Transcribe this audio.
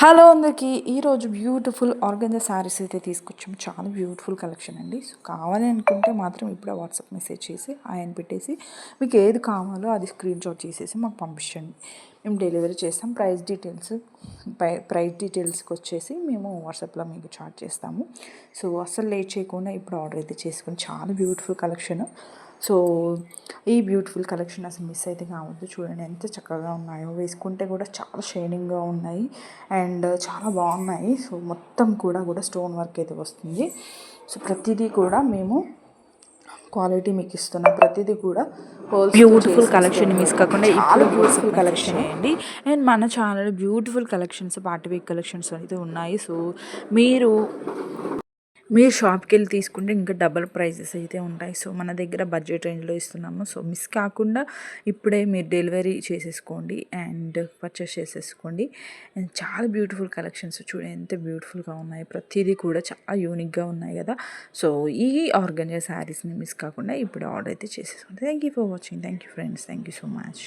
Hello అందరికీ ఈరోజు beautiful organza saris అయితే తీసుకొచ్చాము. చాలా బ్యూటిఫుల్ కలెక్షన్ అండి. సో కావాలి అనుకుంటే మాత్రం ఇప్పుడే వాట్సాప్ మెసేజ్ చేసి ఆయన పెట్టేసి మీకు ఏది కావాలో అది స్క్రీన్ షాట్ చేసేసి మాకు పంపించండి. మేము డెలివరీ చేస్తాం. ప్రైస్ డీటెయిల్స్కి వచ్చేసి మేము వాట్సాప్లో మీకు చార్ట్ చేస్తాము. సో అస్సలు లేట్ చేయకుండా ఇప్పుడు ఆర్డర్ అయితే చేసుకుని చాలా బ్యూటిఫుల్ కలెక్షన్. సో ఈ బ్యూటిఫుల్ కలెక్షన్ అసలు మిస్ అయితే కావద్దు. చూడండి ఎంత చక్కగా ఉన్నాయో, వేసుకుంటే కూడా చాలా షైనింగ్గా ఉన్నాయి అండ్ చాలా బాగున్నాయి. సో మొత్తం కూడా స్టోన్ వర్క్ అయితే వస్తుంది. సో ప్రతిదీ కూడా మేము క్వాలిటీ మీకు ఇస్తున్నాం. ప్రతిదీ కూడా బ్యూటిఫుల్ కలెక్షన్ మిస్ కాకుండా చాలా బ్యూటిఫుల్ కలెక్షన్ చేయండి. అండ్ మన channel beautiful collections, party wear collections అయితే ఉన్నాయి. సో మీరు షాప్కి వెళ్ళి తీసుకుంటే ఇంకా డబల్ ప్రైజెస్ అయితే ఉంటాయి. సో మన దగ్గర బడ్జెట్ రేంజ్లో ఇస్తున్నాము. సో మిస్ కాకుండా ఇప్పుడే మీరు డెలివరీ చేసేసుకోండి అండ్ పర్చేస్ చేసేసుకోండి. అండ్ చాలా బ్యూటిఫుల్ కలెక్షన్స్ చూడండి ఎంత బ్యూటిఫుల్గా ఉన్నాయి. ప్రతిదీ కూడా చాలా యూనిక్గా ఉన్నాయి కదా. సో ఈ ఆర్గంజా శారీస్ని మిస్ కాకుండా ఇప్పుడు ఆర్డర్ అయితే చేసేసుకోండి. Thank you for watching. Thank you friends. Thank you so much.